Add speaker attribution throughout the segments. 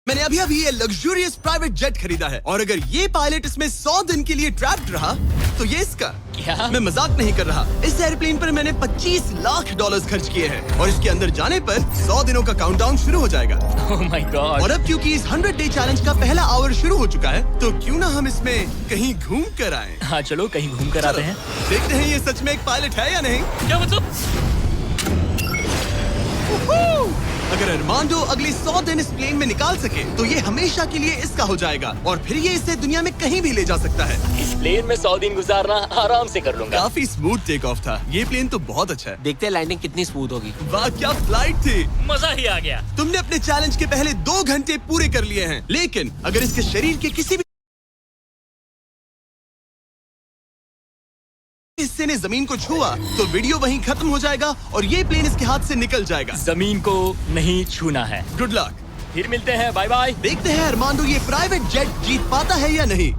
Speaker 1: मैंने अभी अभी ये लग्जूरियस प्राइवेट जेट खरीदा है और अगर ये पायलट इसमें 100 दिन के लिए ट्रैप्ड रहा तो ये इसका।
Speaker 2: क्या?
Speaker 1: मैं मजाक नहीं कर रहा। इस एयरप्लेन पर मैंने $25 लाख खर्च किए हैं और इसके अंदर जाने पर 100 दिनों का काउंटडाउन शुरू हो जाएगा।
Speaker 2: Oh my God!
Speaker 1: और अब क्योंकि इस 100 डे चैलेंज का पहला आवर शुरू हो चुका है तो क्यों ना हम इसमें कहीं घूम कर आए।
Speaker 2: हाँ चलो कहीं घूम कर आते हैं।
Speaker 1: देखते हैं ये सच में एक पायलट है या नहीं।
Speaker 2: क्या मतलब?
Speaker 1: अगर अरमांडो अगले 100 दिन इस प्लेन में निकाल सके तो ये हमेशा के लिए इसका हो जाएगा और फिर ये इसे दुनिया में कहीं भी ले जा सकता है।
Speaker 2: इस प्लेन में 100 दिन गुजारना आराम से कर लूंगा।
Speaker 1: काफी स्मूथ टेक ऑफ था। ये प्लेन तो बहुत अच्छा है।
Speaker 3: देखते हैं लैंडिंग कितनी स्मूथ होगी।
Speaker 1: वाह क्या फ्लाइट थी।
Speaker 2: मजा ही आ गया।
Speaker 1: तुमने अपने चैलेंज के पहले 2 घंटे पूरे कर लिए हैं, लेकिन अगर इसके शरीर के किसी भी हिस्से ने जमीन को छुआ तो वीडियो वहीं खत्म हो जाएगा और ये प्लेन इसके हाथ से निकल जाएगा।
Speaker 2: जमीन को नहीं छूना है।
Speaker 1: Good luck.
Speaker 2: फिर मिलते हैं, बाय बाय।
Speaker 1: देखते हैं अरमांडो ये प्राइवेट जेट जीत पाता है या नहीं।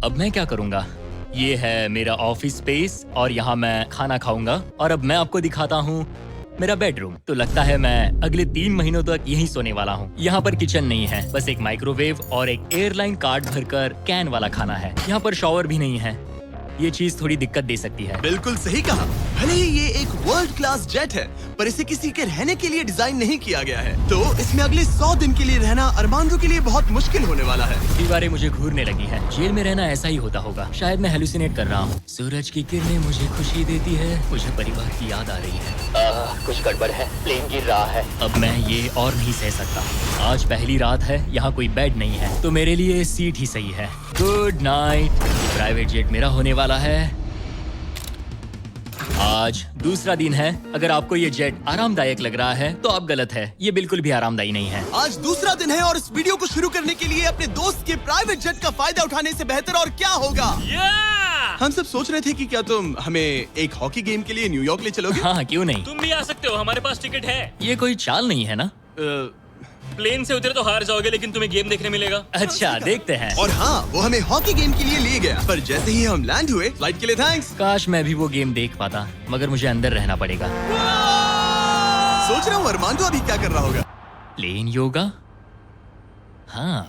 Speaker 2: अब मैं क्या करूंगा? ये है मेरा ऑफिस स्पेस और यहाँ मैं खाना खाऊंगा और अब मैं आपको दिखाता हूँ मेरा बेडरूम। तो लगता है मैं अगले 3 महीनों तक यहीं सोने वाला हूँ। यहाँ पर किचन नहीं है, बस एक माइक्रोवेव और एक एयरलाइन कार्ड भरकर कैन वाला खाना है। यहाँ पर शॉवर भी नहीं है। ये चीज थोड़ी दिक्कत दे सकती है।
Speaker 1: बिल्कुल सही कहा। भले ही ये एक वर्ल्ड क्लास जेट है पर इसे किसी के रहने के लिए डिजाइन नहीं किया गया है तो इसमें अगले 100 दिन के लिए रहना अरमांडो के लिए बहुत मुश्किल होने वाला है।
Speaker 2: दीवारें मुझे घूरने लगी हैं। जेल में रहना ऐसा ही होता होगा। शायद मैं हेलुसिनेट कर रहा हूँ। सूरज की किरणें मुझे खुशी देती है। मुझे परिवार की याद आ रही है। कुछ गड़बड़ है। प्लेन गिर रहा है। अब मैं ये और नहीं सह सकता। आज पहली रात है, यहाँ कोई बेड नहीं है तो मेरे लिए सीट ही सही है। Good night. प्राइवेट जेट मेरा होने वाला है। आज दूसरा दिन है। अगर आपको ये जेट आरामदायक लग रहा है तो आप गलत है। ये बिल्कुल भी आरामदायी नहीं है।
Speaker 1: आज दूसरा दिन है और इस वीडियो को शुरू करने के लिए अपने दोस्त के प्राइवेट जेट का फायदा उठाने से बेहतर और क्या होगा। हम सब सोच रहे थे कि क्या तुम हमें एक हॉकी गेम के लिए न्यूयॉर्क ले चलोगे।
Speaker 2: हाँ क्यों नहीं।
Speaker 4: तुम भी आ सकते हो, हमारे पास टिकट है।
Speaker 2: ये कोई चाल नहीं है ना।
Speaker 4: प्लेन से उतरे तो हार जाओगे लेकिन तुम्हें गेम देखने मिलेगा।
Speaker 2: अच्छा देखते हैं।
Speaker 1: और हाँ वो हमें हॉकी गेम के लिए ले गया पर जैसे ही हम लैंड हुए फ्लाइट के लिए थैंक्स।
Speaker 2: काश मैं भी वो गेम देख पाता मगर मुझे अंदर रहना पड़ेगा।
Speaker 1: सोच रहा हूँ अरमांडो अभी क्या कर रहा होगा।
Speaker 2: प्लेन योगा। हाँ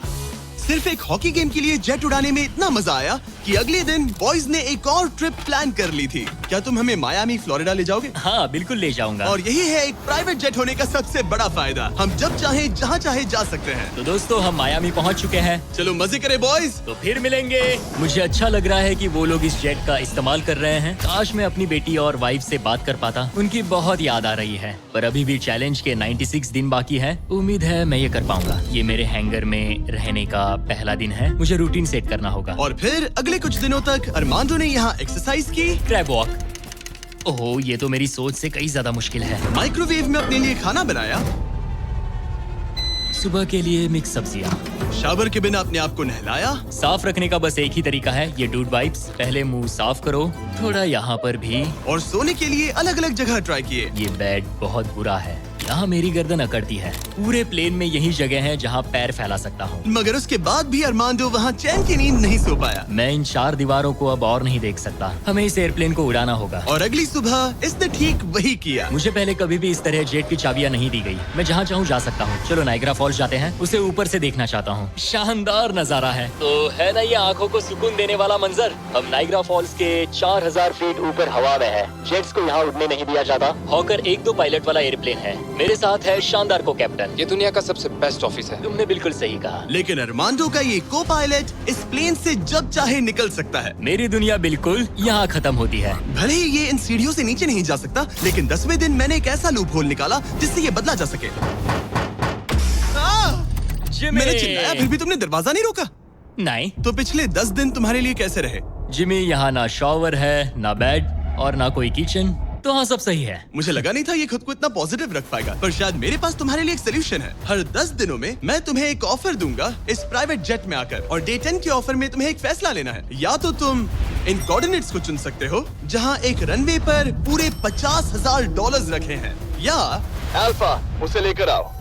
Speaker 1: सिर्फ एक हॉकी गेम के लिए जेट उड़ाने में इतना मजा आया कि अगले दिन बॉयज ने एक और ट्रिप प्लान कर ली थी। क्या तुम हमें मायामी फ्लोरिडा ले जाओगे।
Speaker 2: हाँ बिल्कुल ले जाऊंगा।
Speaker 1: और यही है एक प्राइवेट जेट होने का सबसे बड़ा फायदा। हम जब चाहे जहाँ चाहे जा सकते हैं।
Speaker 2: तो दोस्तों हम मायामी पहुँच चुके हैं।
Speaker 1: चलो मजे करें बॉयज।
Speaker 2: तो फिर मिलेंगे। मुझे अच्छा लग रहा है कि वो लोग इस जेट का इस्तेमाल कर रहे हैं। काश मैं अपनी बेटी और वाइफ से बात कर पाता। उनकी बहुत याद आ रही है पर अभी भी चैलेंज के 96 दिन बाकी है। उम्मीद है मैं ये कर पाऊंगा। ये मेरे हैंगर में रहने का पहला दिन है। मुझे रूटीन सेट करना होगा।
Speaker 1: और फिर अगले कुछ दिनों तक अरमांडो ने यहाँ एक्सरसाइज की।
Speaker 2: Crab walk. ओह ये तो मेरी सोच से कई ज्यादा मुश्किल है।
Speaker 1: माइक्रोवेव में अपने लिए खाना बनाया।
Speaker 2: सुबह के लिए मिक्स सब्जियाँ।
Speaker 1: शावर के बिना अपने आप को नहलाया।
Speaker 2: साफ रखने का बस एक ही तरीका है, ये डूड वाइप्स। पहले मुंह साफ करो, थोड़ा यहाँ पर भी।
Speaker 1: और सोने के लिए अलग अलग जगह ट्राई किए।
Speaker 2: ये बेड बहुत बुरा है। यहाँ मेरी गर्दन अकड़ती है। पूरे प्लेन में यही जगह है जहाँ पैर फैला सकता हूँ।
Speaker 1: मगर उसके बाद भी अरमांडो वहाँ चैन की नींद नहीं सो पाया।
Speaker 2: मैं इन 4 दीवारों को अब और नहीं देख सकता। हमें इस एयरप्लेन को उड़ाना होगा।
Speaker 1: और अगली सुबह इसने ठीक वही किया।
Speaker 2: मुझे पहले कभी भी इस तरह जेट की चाबियां नहीं दी गई। मैं जहाँ चाहूँ जा सकता हूँ। चलो नाइग्रा फॉल्स जाते हैं। उसे ऊपर से देखना चाहता हूँ। शानदार नजारा है। तो है ना ये आंखों को सुकून देने वाला मंजर। हम नाइग्रा फॉल्स के 4000 फीट ऊपर हवा में है। जेट्स को यहाँ उड़ने नहीं दिया जाता। हॉकर 1-2 पायलट वाला एयरप्लेन है। मेरे साथ है शानदार को कैप्टन।
Speaker 3: ये दुनिया का सबसे बेस्ट ऑफिस है।
Speaker 2: तुमने बिल्कुल सही कहा।
Speaker 1: लेकिन अरमांडो का ये को पायलट इस प्लेन से जब चाहे निकल सकता है।
Speaker 2: मेरी दुनिया बिल्कुल यहाँ खत्म होती है।
Speaker 1: भले ही ये इन सीढ़ियों से नीचे नहीं जा सकता लेकिन 10वें दिन मैंने एक ऐसा लूप होल निकाला जिससे ये बदला जा सके। मैंने चिल्लाया फिर भी तुमने दरवाजा नहीं रोका।
Speaker 2: नहीं
Speaker 1: तो पिछले 10 दिन तुम्हारे लिए कैसे रहे।
Speaker 2: जिमी, यहाँ ना शॉवर है, ना बेड और ना कोई किचन। तो हाँ सब सही है।
Speaker 1: मुझे लगा नहीं था ये खुद को इतना पॉजिटिव रख पाएगा पर शायद मेरे पास तुम्हारे लिए एक सोल्यूशन है। हर 10 दिनों में मैं तुम्हें एक ऑफर दूंगा इस प्राइवेट जेट में आकर और डे 10 के ऑफर में तुम्हें एक फैसला लेना है। या तो तुम इन कोऑर्डिनेट्स को चुन सकते हो जहां एक रनवे पर पूरे $50,000 रखे हैं या
Speaker 5: अल्फा उसे लेकर आओ।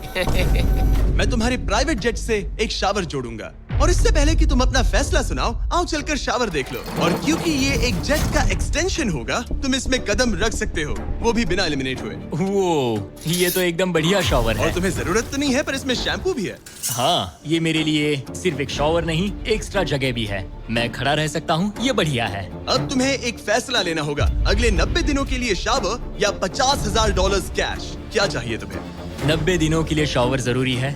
Speaker 1: मैं तुम्हारे प्राइवेट जेट से एक शावर जोड़ूंगा और इससे पहले कि तुम अपना फैसला सुनाओ, आओ चलकर शावर देख लो। और क्योंकि ये एक जेट का एक्सटेंशन होगा, तुम इसमें कदम रख सकते हो, वो भी बिना एलिमिनेट हुए।
Speaker 2: वो ये तो एकदम बढ़िया शॉवर
Speaker 1: और
Speaker 2: है।
Speaker 1: तुम्हें जरूरत तो नहीं है, पर इसमें शैम्पू भी है।
Speaker 2: हाँ, ये मेरे लिए सिर्फ एक शॉवर नहीं, एक्स्ट्रा जगह भी है। मैं खड़ा रह सकता हूँ, ये बढ़िया है।
Speaker 1: अब तुम्हें एक फैसला लेना होगा, अगले 90 दिनों के लिए शावर या $50,000 कैश। क्या चाहिए तुम्हें?
Speaker 2: 90 दिनों के लिए शॉवर जरूरी है,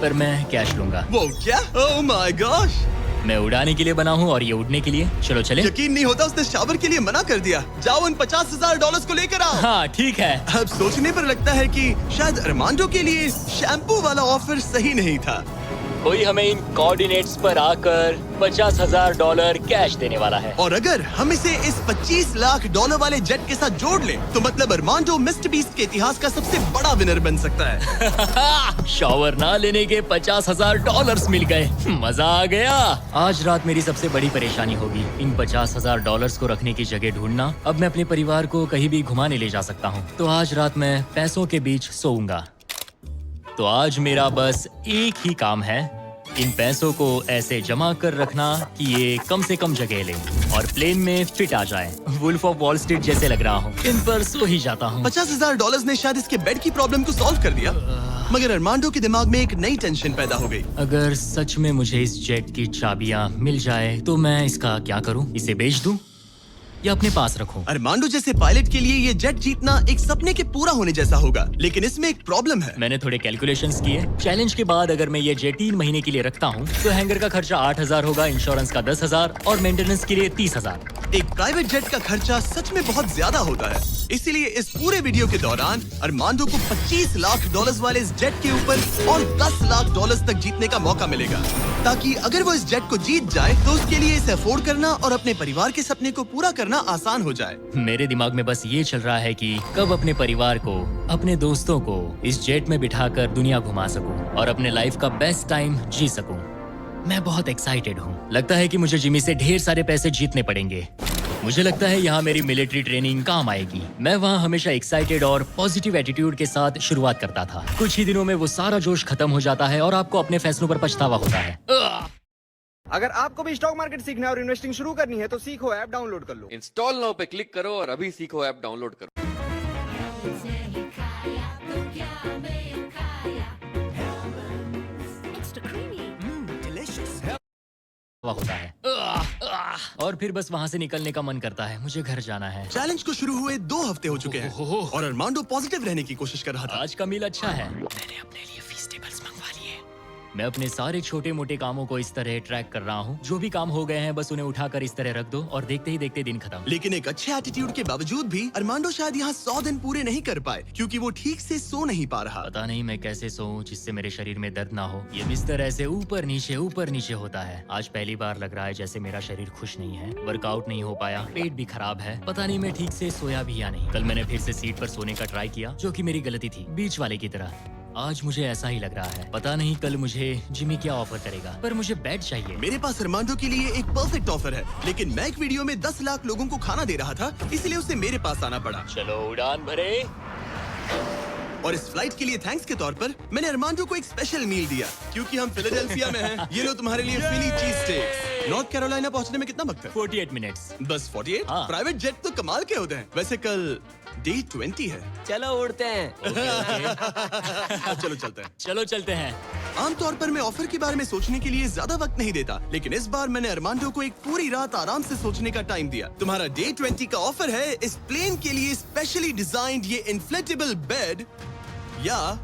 Speaker 2: पर मैं कैश लूंगा।
Speaker 1: वो क्या? ओह माय गॉश!
Speaker 2: मैं उड़ाने के लिए बना हूँ और ये उड़ने के लिए। चलो चले।
Speaker 1: यकीन नहीं होता, उसने शावर के लिए मना कर दिया। जाओ उन $50,000 को लेकर आओ।
Speaker 2: हाँ ठीक है।
Speaker 1: अब सोचने पर लगता है कि शायद अरमांडो के लिए शैम्पू वाला ऑफर सही नहीं था।
Speaker 2: कोई हमें इन कोऑर्डिनेट्स पर आकर $50,000 कैश देने वाला है।
Speaker 1: और अगर हम इसे इस $25 लाख वाले जेट के साथ जोड़ लें, तो मतलब अरमांडो मिस्टर बीस्ट के इतिहास का सबसे बड़ा विनर बन सकता है।
Speaker 2: शॉवर ना लेने के $50,000 मिल गए, मजा आ गया। आज रात मेरी सबसे बड़ी परेशानी होगी इन $50,000 को रखने की जगह ढूंढना। अब मैं अपने परिवार को कहीं भी घुमाने ले जा सकता हूँ, तो आज रात मैं पैसों के बीच सोऊंगा। तो आज मेरा बस एक ही काम है, इन पैसों को ऐसे जमा कर रखना कि ये कम से कम जगह ले और प्लेन में फिट आ जाए। वुल्फ ऑफ वॉल स्ट्रीट जैसे लग रहा हूँ, इन पर सो ही जाता हूँ।
Speaker 1: $50,000 ने शायद इसके बेड की प्रॉब्लम को सॉल्व कर दिया, मगर अरमांडो के दिमाग में एक नई टेंशन पैदा हो गई।
Speaker 2: अगर सच में मुझे इस जेट की चाबियां मिल जाए तो मैं इसका क्या करूं? इसे बेच दूं या अपने पास रखूं?
Speaker 1: अरमांडो जैसे पायलट के लिए ये जेट जीतना एक सपने के पूरा होने जैसा होगा, लेकिन इसमें एक प्रॉब्लम है।
Speaker 2: मैंने थोड़े कैलकुलेशंस किए। चैलेंज के बाद अगर मैं ये जेट 3 महीने के लिए रखता हूँ तो हैंगर का खर्चा 8,000 होगा, इंश्योरेंस का 10,000 और मेंटेनेंस के लिए 30,000।
Speaker 1: एक प्राइवेट जेट का खर्चा सच में बहुत ज्यादा होता है, इसीलिए इस पूरे वीडियो के दौरान अरमांडो को $25 लाख वाले इस जेट के ऊपर और $10 लाख तक जीतने का मौका मिलेगा, ताकि अगर वो इस जेट को जीत जाए तो उसके लिए इसे अफोर्ड करना और अपने परिवार के सपने को पूरा करना आसान हो जाए।
Speaker 2: मेरे दिमाग में बस ये चल रहा है कि कब अपने परिवार को, अपने दोस्तों को इस जेट में बिठाकर दुनिया घुमा सकूं और अपने लाइफ का बेस्ट टाइम जी सकूं। मैं बहुत एक्साइटेड हूँ। लगता है कि मुझे जिमी से ढेर सारे पैसे जीतने पड़ेंगे। मुझे लगता है यहाँ मेरी मिलिट्री ट्रेनिंग काम आएगी। मैं वहाँ हमेशा एक्साइटेड और पॉजिटिव एटीट्यूड के साथ शुरुआत करता था। कुछ ही दिनों में वो सारा जोश खत्म हो जाता है और आपको अपने फैसलों पर पछतावा होता है।
Speaker 5: अगर आपको भी स्टॉक मार्केट सीखना है और इन्वेस्टिंग शुरू करनी है तो सीखो ऐप डाउनलोड कर लो।
Speaker 3: इंस्टॉल नाउ पे क्लिक करो और अभी सीखो ऐप डाउनलोड करो।
Speaker 2: होता है और फिर बस वहाँ से निकलने का मन करता है। मुझे घर जाना है।
Speaker 1: चैलेंज को शुरू हुए 2 हफ्ते हो चुके हैं और अरमांडो पॉजिटिव रहने की कोशिश कर रहा था।
Speaker 2: आज का मील अच्छा है। मैंने अपने लिए फेस्टिवल्स मंगवा लिए। मैं अपने सारे छोटे मोटे कामों को इस तरह ट्रैक कर रहा हूँ। जो भी काम हो गए हैं बस उन्हें उठाकर इस तरह रख दो और देखते ही देखते दिन खत्म।
Speaker 1: लेकिन एक अच्छे एटीट्यूड के बावजूद भी अरमांडो शायद यहाँ 100 दिन पूरे नहीं कर पाए, क्योंकि वो ठीक से सो नहीं पा रहा।
Speaker 2: पता नहीं मैं कैसे सोऊं जिससे मेरे शरीर में दर्द ना हो। ये बिस्तर ऐसे ऊपर नीचे होता है। आज पहली बार लग रहा है जैसे मेरा शरीर खुश नहीं है। वर्कआउट नहीं हो पाया, पेट भी खराब है। पता नहीं मैं ठीक से सोया भी या नहीं। कल मैंने फिर से सीट पर सोने का ट्राई किया, जो कि मेरी गलती थी, बीच वाले की तरह। आज मुझे ऐसा ही लग रहा है। पता नहीं कल मुझे जिमी क्या ऑफर करेगा, पर मुझे बेड चाहिए।
Speaker 1: मेरे पास अरमांडो के लिए एक परफेक्ट ऑफर है, लेकिन मैं एक वीडियो में 10 लाख लोगों को खाना दे रहा था, इसलिए उसे मेरे पास आना पड़ा।
Speaker 2: चलो उड़ान भरे।
Speaker 1: और इस फ्लाइट के लिए थैंक्स के तौर पर मैंने अरमांडो को एक स्पेशल मील दिया, क्योंकि हम फिलाडेल्फिया में हैं। ये लो तुम्हारे लिए फिली चीज स्टेक्स। नॉर्थ कैरोलिना पहुंचने में कितना वक्त है?
Speaker 2: 48 मिनट्स।
Speaker 1: बस 48?
Speaker 2: हाँ।
Speaker 1: प्राइवेट जेट तो कमाल के होते हैं। वैसे कल डे 20 है।
Speaker 3: चलो उड़ते हैं।
Speaker 1: चलो चलते हैं।
Speaker 2: चलो चलते हैं।
Speaker 1: आमतौर पर मैं ऑफर के बारे में सोचने के लिए ज्यादा वक्त नहीं देता, लेकिन इस बार मैंने अरमांडो को एक पूरी रात आराम से सोचने का टाइम दिया। तुम्हारा डे 20 का ऑफर है इस प्लेन के लिए स्पेशली डिजाइन्ड ये इन्फ्लेटेबल बेड, या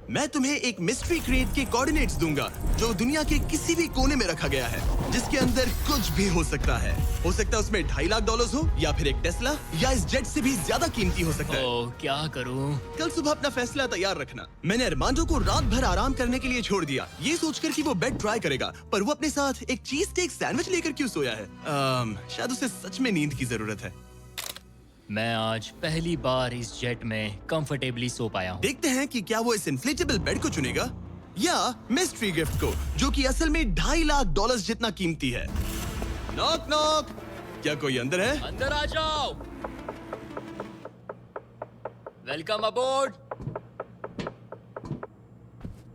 Speaker 1: मैं तुम्हें एक मिस्ट्री क्रेट के कोऑर्डिनेट्स दूंगा जो दुनिया के किसी भी कोने में रखा गया है, जिसके अंदर कुछ भी हो सकता है। हो सकता है उसमें $2.5 लाख हो, या फिर एक टेस्ला, या इस जेट से भी ज्यादा कीमती हो सकता है।
Speaker 2: ओह, क्या करूं?
Speaker 1: कल सुबह अपना फैसला तैयार रखना। मैंने अरमांडो को रात भर आराम करने के लिए छोड़ दिया, ये सोचकर कि वो बेड ट्राई करेगा, पर वो अपने साथ एक चीज स्टेक सैंडविच लेकर क्यों सोया है? शायद उसे सच में नींद की जरूरत है।
Speaker 2: मैं आज पहली बार इस जेट में कंफर्टेबली सो पाया हूँ।
Speaker 1: देखते हैं कि क्या वो इस इन्फ्लेटेबल बेड को चुनेगा या मिस्ट्री गिफ्ट को, जो कि असल में $2.5 लाख जितना कीमती है। नॉक नॉक, क्या कोई अंदर है?
Speaker 2: अंदर आ जाओ। Welcome aboard.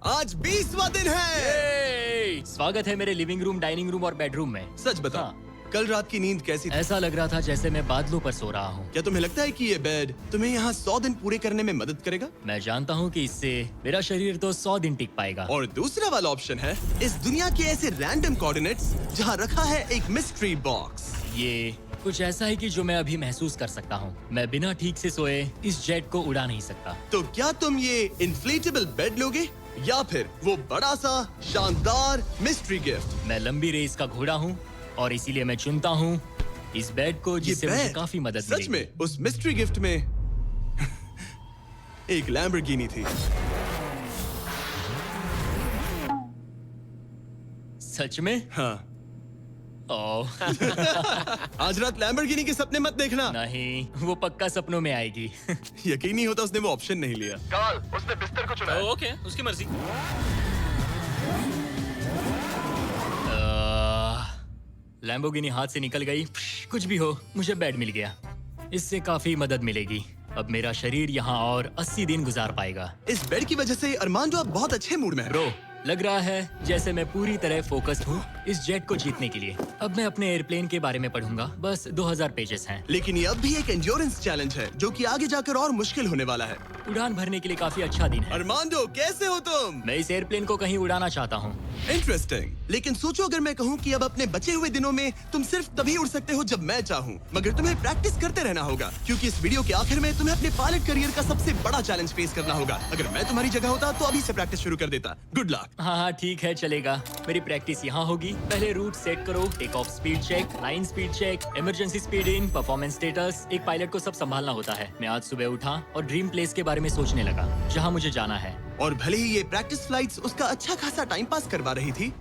Speaker 1: आज 20वां दिन है।
Speaker 2: स्वागत है मेरे लिविंग रूम, डाइनिंग रूम और बेडरूम में।
Speaker 1: सच बताओ,
Speaker 2: हाँ।
Speaker 1: कल रात की नींद कैसी थी?
Speaker 2: ऐसा लग रहा था जैसे मैं बादलों पर सो रहा हूँ।
Speaker 1: क्या तुम्हें लगता है कि ये बेड तुम्हें यहाँ 100 दिन पूरे करने में मदद करेगा?
Speaker 2: मैं जानता हूँ कि इससे मेरा शरीर तो 100 दिन टिक पाएगा।
Speaker 1: और दूसरा वाला ऑप्शन है इस दुनिया के ऐसे रैंडम कोऑर्डिनेट्स जहाँ रखा है एक मिस्ट्री बॉक्स।
Speaker 2: ये कुछ ऐसा है कि जो मैं अभी महसूस कर सकता हूँ। मैं बिना ठीक से सोए इस जेट को उड़ा नहीं सकता।
Speaker 1: तो क्या तुम ये इन्फ्लेटेबल बेड लोगे या फिर वो बड़ा सा शानदार मिस्ट्री गिफ्ट?
Speaker 2: मैं लंबी रेस का घोड़ा हूँ और इसीलिए मैं चुनता हूँ इस बेड को, जिससे मुझे
Speaker 1: बेड,
Speaker 2: काफी मदद
Speaker 1: सच
Speaker 2: मिलेगी।
Speaker 1: में उस मिस्ट्री गिफ्ट में एक लैम्बोर्गिनी थी।
Speaker 2: सच में?
Speaker 1: हाँ।
Speaker 2: ओह
Speaker 1: आज रात लैम्बोर्गिनी के सपने मत देखना।
Speaker 2: नहीं, वो पक्का सपनों में आएगी।
Speaker 1: यकीन नहीं होता उसने वो ऑप्शन नहीं लिया।
Speaker 5: कार्ल, उसने बिस्तर को चुना है।
Speaker 4: ओके, उसकी मर्जी।
Speaker 2: लैम्बोर्गिनी हाथ से निकल गई। कुछ भी हो, मुझे बेड मिल गया। इससे काफी मदद मिलेगी। अब मेरा शरीर यहाँ और 80 दिन गुजार पाएगा।
Speaker 1: इस बेड की वजह से अरमांडो अब बहुत अच्छे मूड में है।
Speaker 2: ब्रो, लग रहा है जैसे मैं पूरी तरह फोकस्ड हूँ इस जेट को जीतने के लिए। अब मैं अपने एयरप्लेन के बारे में पढ़ूंगा। बस 2000 पेजेस हैं।
Speaker 1: लेकिन ये अब भी एक एंड्योरेंस चैलेंज है जो कि आगे जाकर और मुश्किल होने वाला है।
Speaker 2: उड़ान भरने के लिए काफी अच्छा दिन है।
Speaker 1: अरमांडो, कैसे हो तुम?
Speaker 2: मैं इस एयरप्लेन को कहीं उड़ाना चाहता हूँ।
Speaker 1: इंटरेस्टिंग। लेकिन सोचो अगर मैं कहूँ कि अब अपने बचे हुए दिनों में तुम सिर्फ तभी उड़ सकते हो जब मैं चाहूँ, मगर तुम्हें प्रैक्टिस करते रहना होगा क्योंकि इस वीडियो के आखिर में तुम्हें अपने पायलट करियर का सबसे बड़ा चैलेंज फेस करना होगा। अगर मैं तुम्हारी जगह होता तो अभी से प्रैक्टिस शुरू कर देता। Good luck.
Speaker 2: हाँ हाँ ठीक है, चलेगा। मेरी प्रैक्टिस यहाँ होगी। पहले रूट सेट करो, take off speed check, line speed check, emergency speed in, performance status. एक पायलट को सब संभालना होता है। मैं आज सुबह उठा और ड्रीम प्लेस के बारे में सोचने लगा जहाँ मुझे जाना है।
Speaker 1: और भले ही ये प्रैक्टिस फ्लाइट्स उसका अच्छा खासा टाइम पास करवा रही थी,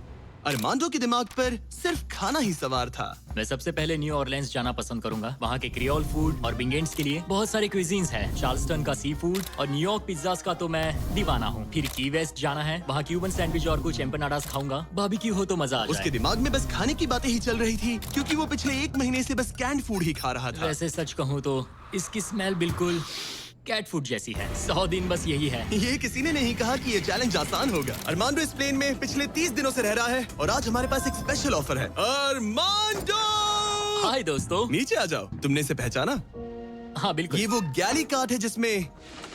Speaker 1: अरमांडो के दिमाग पर सिर्फ खाना ही सवार था।
Speaker 2: मैं सबसे पहले न्यू ऑरलेंस जाना पसंद करूंगा। वहाँ के क्रियोल फूड और बिंगेंट्स के लिए बहुत सारे क्विजीन्स हैं। चार्ल्सटन का सी फूड और न्यूयॉर्क पिज्जास का तो मैं दीवाना हूँ। फिर की वेस्ट जाना है, वहाँ क्यूबन सैंडविच और कुछ एम्पनाडास खाऊंगा। बारबेक्यू हो तो मजा आ
Speaker 1: उसके
Speaker 2: जाए।
Speaker 1: दिमाग में बस खाने की बातें ही चल रही थी क्योंकि वो पिछले 1 महीने से बस कैंड फूड ही खा रहा था।
Speaker 2: वैसे सच कहूँ तो इसकी स्मेल बिल्कुल कैट फूड जैसी है। 100 दिन बस यही है।
Speaker 1: ये किसी ने नहीं कहा कि ये चैलेंज आसान होगा। अरमांडो इस प्लेन में पिछले 30 दिनों से रह रहा है और आज हमारे पास एक स्पेशल ऑफर है। अरमांडो,
Speaker 2: हाय दोस्तों।
Speaker 1: नीचे आ जाओ। तुमने इसे पहचाना?
Speaker 2: हाँ बिल्कुल।
Speaker 1: ये वो गैली कार्ट है जिसमें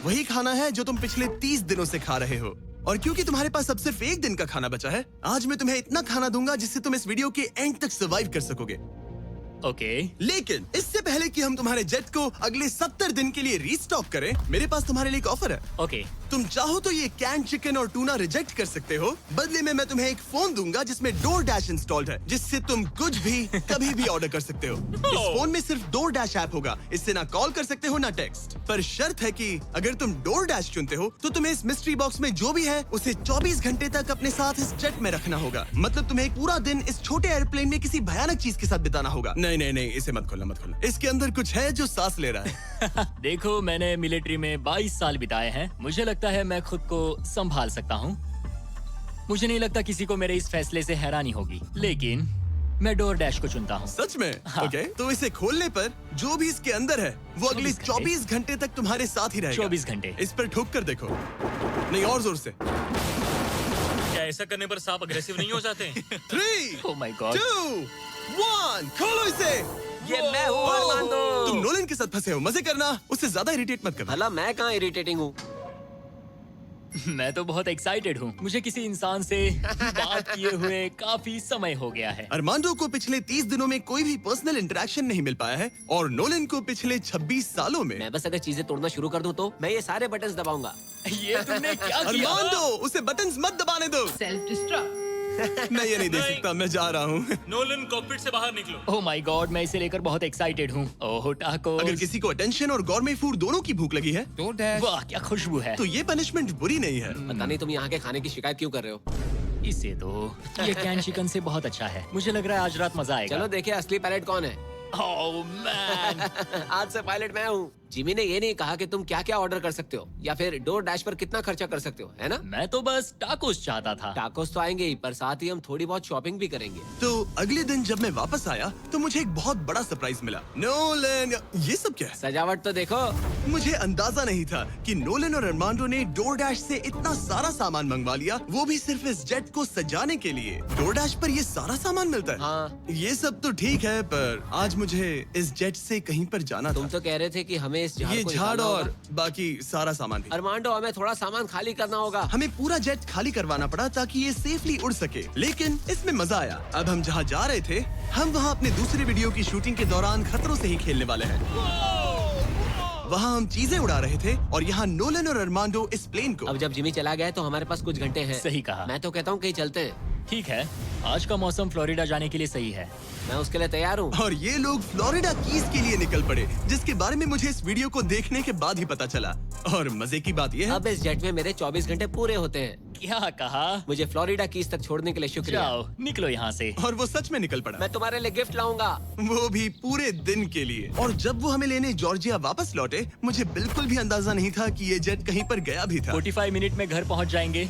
Speaker 1: वही खाना है जो तुम पिछले 30 दिनों से खा रहे हो। और क्योंकि तुम्हारे पास अब सिर्फ 1 दिन का खाना बचा है, आज मैं तुम्हें इतना खाना दूंगा जिससे तुम इस वीडियो के एंड तक सर्वाइव कर सकोगे।
Speaker 2: ओके।
Speaker 1: लेकिन इससे पहले कि हम तुम्हारे जेट को अगले 70 दिन के लिए रीस्टॉक करें, मेरे पास तुम्हारे लिए एक ऑफर है।
Speaker 2: ओके।
Speaker 1: तुम चाहो तो ये कैन चिकन और टूना रिजेक्ट कर सकते हो। बदले में मैं तुम्हें एक फोन दूंगा जिसमें DoorDash इंस्टॉल्ड है, जिससे तुम कुछ भी कभी भी ऑर्डर कर सकते हो। इस फोन में सिर्फ DoorDash ऐप होगा। इससे ना कॉल कर सकते हो ना टेक्स्ट। पर शर्त है कि अगर तुम DoorDash चुनते हो तो तुम्हें इस मिस्ट्री बॉक्स में जो भी है उसे 24 घंटे तक अपने साथ इस जेट में रखना होगा। मतलब तुम्हें एक पूरा दिन इस छोटे एयरप्लेन में किसी भयानक चीज के साथ बिताना होगा। नहीं नहीं नहीं, इसे मत खोलना, मत खोलना। इसके अंदर कुछ है जो सांस ले रहा है।
Speaker 2: देखो, मैंने मिलिट्री में 22 साल बिताए हैं। मुझे लगता है मैं खुद को संभाल सकता हूँ। मुझे नहीं लगता किसी को मेरे इस फैसले से हैरानी होगी, लेकिन मैं DoorDash को चुनता हूँ।
Speaker 1: सच में?
Speaker 2: हाँ।
Speaker 1: ओके, तो इसे खोलने पर जो भी इसके अंदर है वो अगले 24 घंटे तक तुम्हारे साथ ही रहेगा।
Speaker 2: 24 घंटे।
Speaker 1: इस पर ठोक कर देखो। नहीं, और जोर से।
Speaker 4: क्या ऐसा करने पर सांप अग्रेसिव नहीं हो जाते?
Speaker 1: 3,
Speaker 2: ओह माय गॉड।
Speaker 1: 2, 1, खोलो इसे।
Speaker 3: ये मैं हूँ अरमांडो।
Speaker 1: तुम नोलन के साथ फंसे हो, मजे करना, उससे ज्यादा इरिटेट मत करना।
Speaker 3: भला मैं कहाँ इरिटेटिंग हूँ?
Speaker 2: मैं तो बहुत एक्साइटेड हूँ। मुझे किसी इंसान से बात किए हुए काफी समय हो गया है।
Speaker 1: अरमांडो को पिछले 30 दिनों में कोई भी पर्सनल इंटरेक्शन नहीं मिल पाया है और नोलन को पिछले 26 सालों में।
Speaker 3: मैं बस अगर चीजें तोड़ना शुरू कर दूं तो मैं ये सारे बटन्स दबाऊंगा।
Speaker 2: ये तुमने क्या किया?
Speaker 1: अरमांडो, उसे बटन्स मत दबाने दो।
Speaker 6: Self destruct.
Speaker 1: मैं ये नहीं दे
Speaker 4: नहीं।
Speaker 1: सकता, मैं जा रहा हूँ।
Speaker 4: नोलन कॉकपिट से बाहर निकलो।
Speaker 2: ओह माय गॉड, मैं इसे लेकर बहुत एक्साइटेड हूँ। ओह टाकोस।
Speaker 1: अगर किसी को अटेंशन और गॉर्मे फूड दोनों की भूख लगी है
Speaker 2: वाह क्या खुशबू है।
Speaker 1: तो ये पनिशमेंट बुरी नहीं है।
Speaker 3: पता नहीं तुम यहाँ के खाने की शिकायत क्यों कर रहे हो?
Speaker 2: इसे तो ये कैन चिकन से बहुत अच्छा है। मुझे लग रहा है आज रात मजा आएगा।
Speaker 3: चलो देखिए असली पायलट कौन है।
Speaker 2: Oh man.
Speaker 3: आज से पायलट मैं हूँ। जिमी ने ये नहीं कहा कि तुम क्या क्या ऑर्डर कर सकते हो या फिर डोर डैश पर कितना खर्चा कर सकते हो, है ना?
Speaker 2: मैं तो बस टाकोस चाहता था।
Speaker 3: टाकोस तो आएंगे ही, पर साथ ही हम थोड़ी बहुत शॉपिंग भी करेंगे।
Speaker 1: तो अगले दिन जब मैं वापस आया तो मुझे एक बहुत बड़ा सरप्राइज मिला। नोलन, ये सब क्या है?
Speaker 3: सजावट तो देखो।
Speaker 1: मुझे अंदाजा नहीं था कि नोलन और अरमांडो ने डोरडैश से इतना सारा सामान मंगवा लिया, वो भी सिर्फ इस जेट को सजाने के लिए। डोरडैश पर ये सारा सामान मिलता है?
Speaker 3: हाँ।
Speaker 1: ये सब तो ठीक है, पर आज मुझे इस जेट से कहीं पर जाना
Speaker 3: तुम
Speaker 1: था।
Speaker 3: तो कह रहे थे कि हमें इस झाड़
Speaker 1: ये
Speaker 3: को
Speaker 1: झाड़
Speaker 3: निकालना
Speaker 1: और
Speaker 3: होगा।
Speaker 1: बाकी सारा सामान भी।
Speaker 3: अरमांडो, हमें थोड़ा सामान खाली करना होगा।
Speaker 1: हमें पूरा जेट खाली करवाना पड़ा ताकि ये सेफली उड़ सके, लेकिन इसमें मजा आया। अब हम जहाँ जा रहे थे, हम वहाँ अपने दूसरे वीडियो की शूटिंग के दौरान खतरों से ही खेलने वाले हैं। वहाँ हम चीजें उड़ा रहे थे और यहाँ नोलन और अरमांडो इस प्लेन को।
Speaker 3: अब जब जिमी चला गया है तो हमारे पास कुछ घंटे हैं।
Speaker 2: सही कहा।
Speaker 3: मैं तो कहता हूँ कहीं चलते हैं।
Speaker 2: ठीक है, आज का मौसम फ्लोरिडा जाने के लिए सही है।
Speaker 3: मैं उसके लिए तैयार हूँ।
Speaker 1: और ये लोग फ्लोरिडा कीज के लिए निकल पड़े, जिसके बारे में मुझे इस वीडियो को देखने के बाद ही पता चला। और मजे की बात ये है,
Speaker 3: अब इस जेट में मेरे 24 घंटे पूरे होते हैं।
Speaker 2: क्या कहा?
Speaker 3: मुझे फ्लोरिडा कीज तक छोड़ने के लिए शुक्रिया।
Speaker 2: जाओ, निकलो यहाँ से।
Speaker 1: और वो सच में निकल पड़ा,
Speaker 3: मैं तुम्हारे लिए गिफ्ट लाऊंगा।
Speaker 1: वो भी पूरे दिन के लिए। और जब वो हमें लेने जॉर्जिया वापस लौटे, मुझे बिल्कुल भी अंदाजा नहीं था कि ये जेट कहीं पर गया भी था।
Speaker 2: 45 मिनट में घर पहुँच जाएंगे।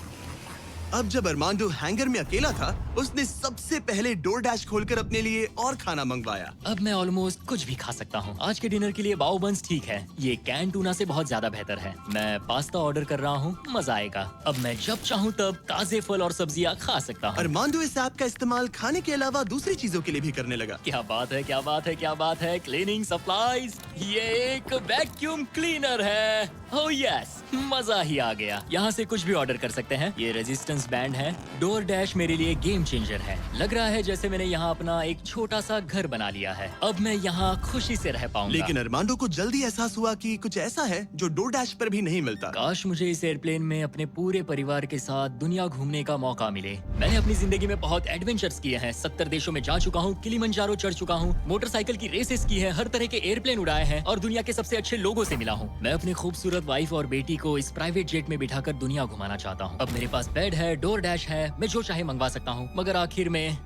Speaker 1: अब जब अरमांडो हैंगर में अकेला था, उसने सबसे पहले डोर डैश खोलकर अपने लिए और खाना मंगवाया।
Speaker 2: अब मैं ऑलमोस्ट कुछ भी खा सकता हूँ। आज के डिनर के लिए बाओ बंस ठीक है, ये कैन टूना से बहुत ज्यादा बेहतर है। मैं पास्ता ऑर्डर कर रहा हूँ, मजा आएगा। अब मैं जब चाहूँ तब ताजे फल और सब्जियाँ खा सकता हूँ।
Speaker 1: अरमांडो इस ऐप का इस्तेमाल खाने के अलावा दूसरी चीजों के लिए भी करने लगा।
Speaker 2: क्या बात है, क्या बात है, क्या बात है। क्लीनिंग सप्लाईज, ये एक वैक्यूम क्लीनर है। ओह यस, मजा ही आ गया। यहाँ से कुछ भी ऑर्डर कर सकते हैं। ये रेजिस्टेंस बैंड है। डोर डैश मेरे लिए गेम चेंजर है। लग रहा है जैसे मैंने यहाँ अपना एक छोटा सा घर बना लिया है। अब मैं यहाँ खुशी से रह पाऊंगा।
Speaker 1: लेकिन अरमांडो को जल्दी एहसास हुआ कि कुछ ऐसा है जो डोर डैश पर भी नहीं मिलता।
Speaker 2: काश मुझे इस एयरप्लेन में अपने पूरे परिवार के साथ दुनिया घूमने का मौका मिले। मैंने अपनी जिंदगी में बहुत एडवेंचर्स किए हैं। 70 देशों में जा चुका हूँ, किलिमंजारो चढ़ चुका हूँ, मोटरसाइकिल की रेसेस की है, हर तरह के एयरप्लेन उड़ाए हैं और दुनिया के सबसे अच्छे लोगों से मिला हूँ। मैं अपनी खूबसूरत वाइफ और बेटी को इस प्राइवेट जेट में बिठाकर दुनिया घुमाना चाहता हूँ। अब मेरे पास बेड है, डोर डैश है, मैं जो चाहे मंगवा सकता हूँ। मगर आखिर में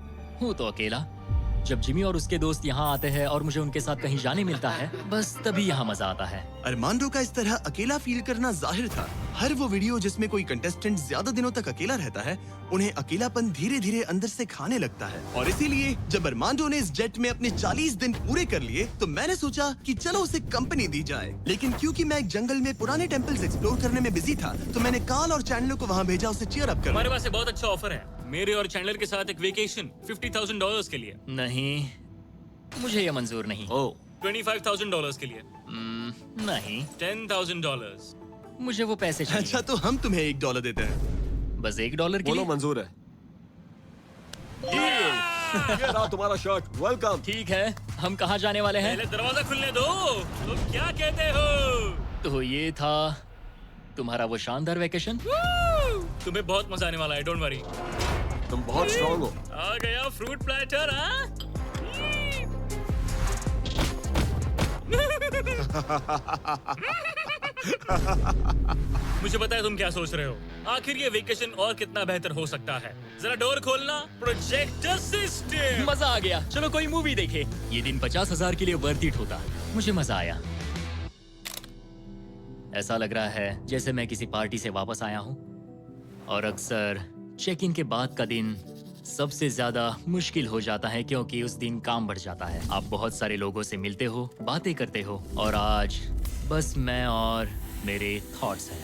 Speaker 2: हूँ तो अकेला। जब जिमी और उसके दोस्त यहाँ आते हैं और मुझे उनके साथ कहीं जाने मिलता है, बस तभी यहाँ मजा आता है।
Speaker 1: अरमांडो का इस तरह अकेला फील करना जाहिर था। हर वो वीडियो जिसमें कोई कंटेस्टेंट ज्यादा दिनों तक अकेला रहता है, उन्हें अकेलापन धीरे धीरे अंदर से खाने लगता है। और इसीलिए जब अरमांडो ने इस जेट में अपने 40 दिन पूरे कर लिए, तो मैंने सोचा कि चलो उसे कंपनी दी जाए। लेकिन क्योंकि मैं एक जंगल में पुराने टेम्पल्स एक्सप्लोर करने में बिजी था, तो मैंने कार्ल और चैंडलर को वहाँ भेजा उसे चीयर अप
Speaker 4: हमारे
Speaker 1: करने।
Speaker 4: पास एक बहुत अच्छा ऑफर है मेरे और चैंडलर के साथ, एक वेकेशन $50,000 के लिए।
Speaker 2: नहीं, मुझे ये मंजूर नहीं।
Speaker 3: ओ,
Speaker 4: $25,000 के लिए।
Speaker 2: नहीं,
Speaker 4: $10,000।
Speaker 2: मुझे वो पैसे चाहिए।
Speaker 1: अच्छा, तो हम तुम्हें $1 देते हैं।
Speaker 2: बस $1 के
Speaker 5: बोलो
Speaker 2: लिए?
Speaker 5: मंजूर है। ये रहा तुम्हारा शर्ट, वेलकम।
Speaker 2: ठीक है, हम कहाँ जाने वाले हैं?
Speaker 4: पहले दरवाजा खुलने दो। तुम क्या कहते हो?
Speaker 2: तो ये था तुम्हारा वो शानदार वेकेशन।
Speaker 4: तुम्हें बहुत मजा आने वाला है, डोंट वरी।
Speaker 5: तुम बहुत स्ट्रॉन्ग हो।
Speaker 4: आ गया फ्रूट प्लेटर। हाँ, मुझे पता है तुम क्या सोच रहे हो। आखिर ये वेकेशन और कितना बेहतर हो सकता है। जरा डोर खोलना। Projector system.
Speaker 2: मजा आ गया, चलो कोई मूवी देखे। ये दिन 50,000 के लिए वर्थ इट होता। मुझे मजा आया। ऐसा लग रहा है जैसे मैं किसी पार्टी से वापस आया हूँ। और अक्सर चेक इन के बाद का दिन सबसे ज्यादा मुश्किल हो जाता है, क्योंकि उस दिन काम बढ़ जाता है। आप बहुत सारे लोगों से मिलते हो, बातें करते हो, और आज बस मैं और मेरे थॉट्स हैं।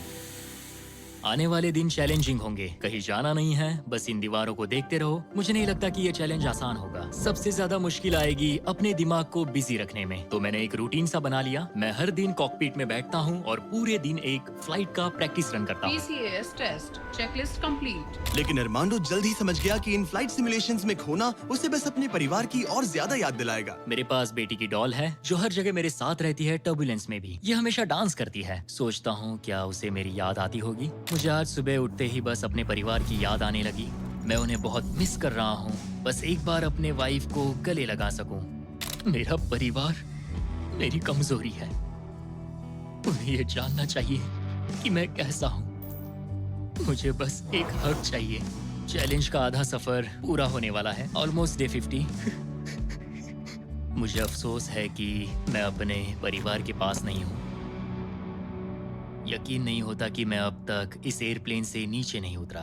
Speaker 2: आने वाले दिन चैलेंजिंग होंगे। कहीं जाना नहीं है, बस इन दीवारों को देखते रहो। मुझे नहीं लगता कि ये चैलेंज आसान होगा। सबसे ज्यादा मुश्किल आएगी अपने दिमाग को बिजी रखने में। तो मैंने एक रूटीन सा बना लिया। मैं हर दिन कॉकपिट में बैठता हूँ और पूरे दिन एक फ्लाइट का प्रैक्टिस रन करता हूँ।
Speaker 6: PCAS test checklist complete.
Speaker 1: लेकिन अरमांडो जल्द ही समझ गया कि इन फ्लाइट सिमुलेशंस में खोना उसे बस अपने परिवार की और ज्यादा याद दिलाएगा।
Speaker 2: मेरे पास बेटी की डॉल है जो हर जगह मेरे साथ रहती है, टर्बुलेंस में भी। ये हमेशा डांस करती है। सोचता हूँ क्या उसे मेरी याद आती होगी। मुझे आज सुबह उठते ही बस अपने परिवार की याद आने लगी। मैं उन्हें बहुत मिस कर रहा हूँ। बस एक बार अपने वाइफ को गले लगा सकूं। मेरा परिवार मेरी कमजोरी है। उन्हें ये जानना चाहिए कि मैं कैसा हूँ। मुझे बस एक हक चाहिए। चैलेंज का आधा सफर पूरा होने वाला है, ऑलमोस्ट डे 50। मुझे अफसोस है कि मैं अपने परिवार के पास नहीं हूँ। यकीन नहीं होता कि मैं अब तक इस एयरप्लेन से नीचे नहीं उतरा।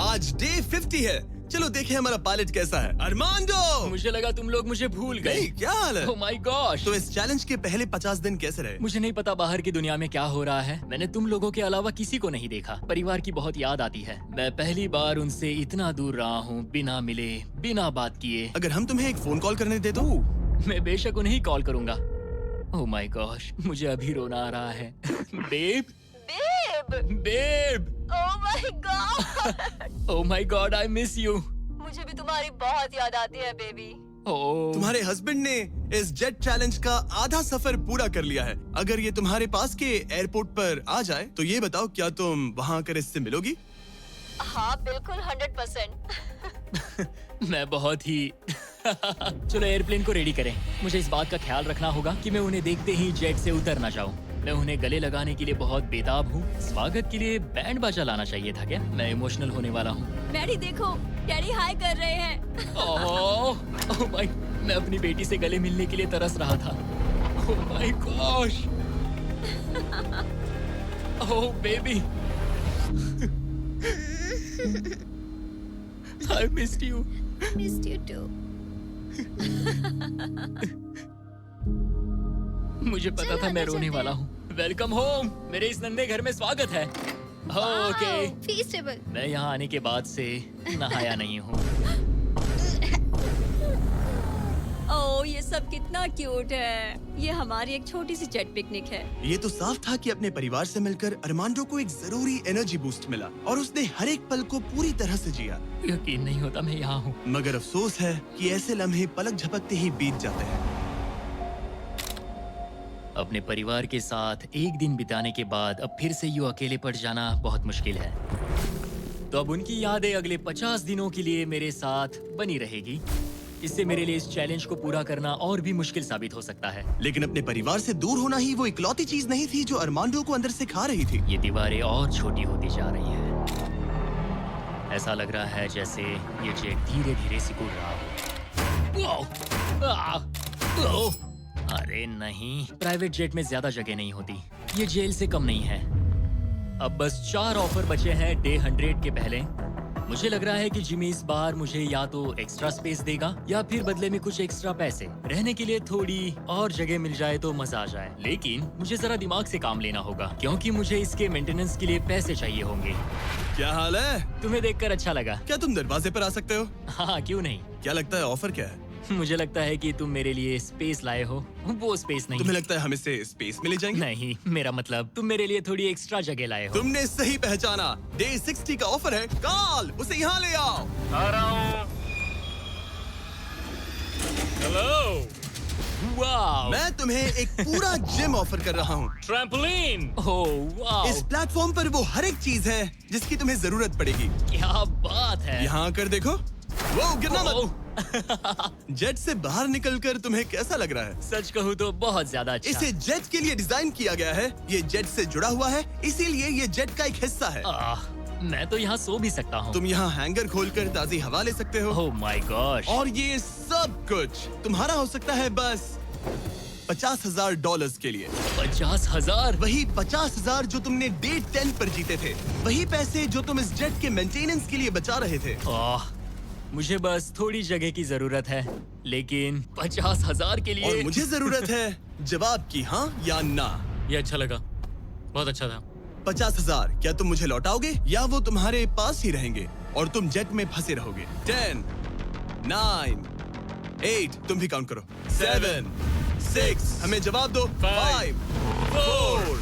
Speaker 1: आज डे 50 है। चलो देखें हमारा पायलट कैसा है। अरमांडो!
Speaker 2: मुझे लगा तुम लोग मुझे भूल गए।
Speaker 1: नहीं, क्या हाल है?
Speaker 2: ओह माय गॉश।
Speaker 1: तो इस चैलेंज के पहले 50 दिन कैसे रहे?
Speaker 2: मुझे नहीं पता बाहर की दुनिया में क्या हो रहा है। मैंने तुम लोगों के अलावा किसी को नहीं देखा। परिवार की बहुत याद आती है। मैं पहली बार उनसे इतना दूर रहा हूँ, बिना मिले, बिना बात किए।
Speaker 1: अगर हम तुम्हें एक फोन कॉल करने दे तो?
Speaker 2: मैं बेशक उन्हें कॉल करूंगा। ओह माय गॉश, मुझे अभी रोना आ रहा है। Babe, babe,
Speaker 7: oh my god,
Speaker 2: oh my god, I miss you.
Speaker 7: मुझे भी तुम्हारी बहुत याद आती है बेबी।
Speaker 2: ओह,
Speaker 1: तुम्हारे हस्बैंड ने इस जेट चैलेंज का आधा सफर पूरा कर लिया है। अगर ये तुम्हारे पास के एयरपोर्ट पर आ जाए तो ये बताओ, क्या तुम वहाँ आकर इससे मिलोगी?
Speaker 7: हाँ बिल्कुल 100%।
Speaker 2: मैं बहुत ही चलो एयरप्लेन को रेडी करें। मुझे इस बात का ख्याल रखना होगा कि मैं उन्हें देखते ही जेट से उतर ना जाऊं। मैं उन्हें गले लगाने के लिए बहुत बेताब हूँ। स्वागत के लिए बैंड बाजा लाना चाहिए था क्या? मैं इमोशनल होने वाला हूँ।
Speaker 7: डैडी देखो, डैडी हाय कर रहे हैं।
Speaker 2: ओह माय, मैं अपनी बेटी से गले मिलने के लिए तरस रहा था। Oh my gosh, oh baby, I missed you.
Speaker 7: Missed you too.
Speaker 2: मुझे पता था मैं रोने वाला हूँ। वेलकम होम, मेरे इस नन्हे घर में स्वागत है। ओके,
Speaker 7: फीस्टेबल।
Speaker 2: मैं यहाँ आने के बाद से नहाया नहीं हूँ।
Speaker 7: ओह ये सब कितना क्यूट है। ये हमारी एक छोटी सी जेट पिकनिक है।
Speaker 1: ये तो साफ था कि अपने परिवार से मिलकर अरमांडो को एक जरूरी एनर्जी बूस्ट मिला और उसने हर एक पल को पूरी तरह से जिया।
Speaker 2: यकीन नहीं होता मैं यहाँ हूँ।
Speaker 1: मगर अफसोस है कि ऐसे लम्हे पलक झपकते ही बीत जाते हैं।
Speaker 2: अपने परिवार के साथ एक दिन बिताने के बाद अब फिर से यूं अकेले पड़ जाना बहुत मुश्किल है। तो अब उनकी यादें अगले 50 दिनों के लिए मेरे साथ बनी रहेगी। इससे मेरे लिए इस चैलेंज को पूरा करना और भी मुश्किल साबित हो सकता है।
Speaker 1: लेकिन अपने परिवार से दूर होना ही वो इकलौती चीज नहीं थी जो अरमांडो को अंदर से खा रही थी।
Speaker 2: ये दीवारें और छोटी होती जा रही हैं। ऐसा लग रहा है जैसे ये जेट धीरे धीरे सिकुड़ रहा हो। अरे नहीं, प्राइवेट जेट में ज्यादा जगह नहीं होती। ये जेल से कम नहीं है। अब बस 4 ऑफर बचे हैं डे 100 के पहले। मुझे लग रहा है कि जिमी इस बार मुझे या तो एक्स्ट्रा स्पेस देगा या फिर बदले में कुछ एक्स्ट्रा पैसे। रहने के लिए थोड़ी और जगह मिल जाए तो मजा आ जाए। लेकिन मुझे जरा दिमाग से काम लेना होगा क्योंकि मुझे इसके मेंटेनेंस के लिए पैसे चाहिए होंगे।
Speaker 1: क्या हाल है?
Speaker 2: तुम्हें देखकर अच्छा लगा।
Speaker 1: क्या तुम दरवाजे पर आ सकते हो?
Speaker 2: हाँ, क्यों नहीं।
Speaker 1: क्या लगता है ऑफर क्या है?
Speaker 2: मुझे लगता है कि तुम मेरे लिए स्पेस लाए हो। वो स्पेस नहीं।
Speaker 1: तुम्हें लगता है हम इससे स्पेस में ले जाएंगे?
Speaker 2: नहीं, मेरा मतलब तुम मेरे लिए थोड़ी एक्स्ट्रा जगह लाए हो।
Speaker 1: तुमने सही पहचाना। डे 60 का ऑफर है। कॉल उसे यहाँ ले आओ।
Speaker 4: आ रहा हूँ। हेलो,
Speaker 2: वाव,
Speaker 1: मैं तुम्हें एक पूरा जिम ऑफर कर रहा हूँ।
Speaker 4: ट्रैम्पोलिन।
Speaker 2: ओह वाव,
Speaker 1: इस प्लेटफॉर्म पर वो हर एक चीज है जिसकी तुम्हें जरूरत पड़ेगी।
Speaker 2: क्या बात है।
Speaker 1: यहाँ आकर देखो। वो गिरना मत।
Speaker 2: ओह,
Speaker 1: जेट से बाहर निकलकर तुम्हें कैसा लग रहा है?
Speaker 2: सच कहूँ तो बहुत ज्यादा अच्छा।
Speaker 1: इसे जेट के लिए डिजाइन किया गया है। ये जेट से जुड़ा हुआ है, इसीलिए ये जेट का एक हिस्सा है।
Speaker 2: मैं तो यहाँ सो भी सकता हूँ।
Speaker 1: तुम यहाँ हैंगर खोलकर ताजी हवा ले सकते हो।
Speaker 2: ओह माय गॉश।
Speaker 1: और ये सब कुछ तुम्हारा हो सकता है बस $50,000 के लिए।
Speaker 2: 50,000?
Speaker 1: वही 50,000 जो तुमने डे 10 पर जीते थे। वही पैसे जो तुम इस जेट के मेंटेनेंस के लिए बचा रहे थे।
Speaker 2: मुझे बस थोड़ी जगह की जरूरत है, लेकिन 50,000 के लिए।
Speaker 1: और मुझे जरूरत है जवाब की, हाँ या ना।
Speaker 4: ये अच्छा लगा, बहुत अच्छा था।
Speaker 1: 50,000 क्या तुम मुझे लौटाओगे या वो तुम्हारे पास ही रहेंगे और तुम जेट में फंसे रहोगे? 10, 9, 8, तुम भी काउंट करो। 7, 6, हमें जवाब दो। 5, 4।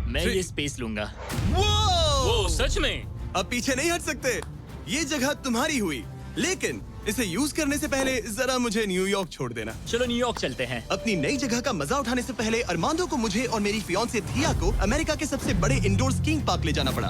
Speaker 2: मैं
Speaker 1: 3।
Speaker 2: ये स्पेस लूंगा।
Speaker 4: वो सच में?
Speaker 1: अब पीछे नहीं हट सकते। ये जगह तुम्हारी हुई, लेकिन इसे यूज करने से पहले जरा मुझे न्यूयॉर्क छोड़ देना।
Speaker 2: चलो न्यूयॉर्क चलते हैं।
Speaker 1: अपनी नई जगह का मजा उठाने से पहले अरमांडो को मुझे और मेरी फियांसे थिया को अमेरिका के सबसे बड़े इंडोर स्कीइंग पार्क ले जाना पड़ा।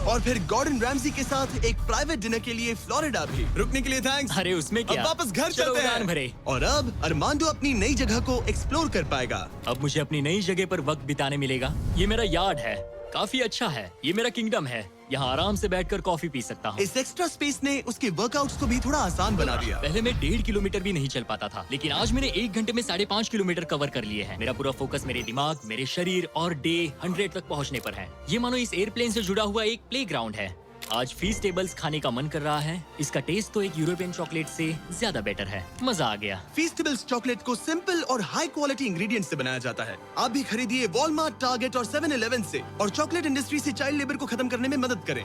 Speaker 1: और फिर गॉर्डन रैमजी के साथ एक प्राइवेट डिनर के लिए फ्लोरिडा भी। रुकने के लिए थैंक्स।
Speaker 2: अरे उसमें क्या?
Speaker 1: अब वापस घर
Speaker 2: चलो
Speaker 1: चलते
Speaker 2: उड़ान
Speaker 1: हैं।
Speaker 2: भरे।
Speaker 1: और अब अरमांडो अपनी नई जगह को एक्सप्लोर कर पाएगा।
Speaker 2: अब मुझे अपनी नई जगह पर वक्त बिताने मिलेगा। ये मेरा यार्ड है, काफी अच्छा है। ये मेरा किंगडम है। यहाँ आराम से बैठकर कॉफी पी सकता हूँ।
Speaker 1: इस एक्स्ट्रा स्पेस ने उसके वर्कआउट्स को भी थोड़ा आसान बना दिया।
Speaker 2: पहले मैं 1.5 किलोमीटर भी नहीं चल पाता था, लेकिन आज मैंने 1 घंटे में 5.5 किलोमीटर कवर कर लिए हैं। मेरा पूरा फोकस मेरे दिमाग, मेरे शरीर और डे 100 तक पहुँचने पर है। ये मानो इस एयरप्लेन से जुड़ा हुआ एक प्लेग्राउंड है। आज फीस टेबल्स खाने का मन कर रहा है। इसका टेस्ट तो एक यूरोपियन चॉकलेट से ज्यादा बेटर है। मजा आ गया।
Speaker 1: फीस्टेबल्स चॉकलेट को सिंपल और हाई क्वालिटी इंग्रेडिएंट्स से बनाया जाता है। आप भी खरीदिए वॉलमार्ट, टारगेट और 7-Eleven से और चॉकलेट इंडस्ट्री से चाइल्ड लेबर को खत्म करने में मदद करें।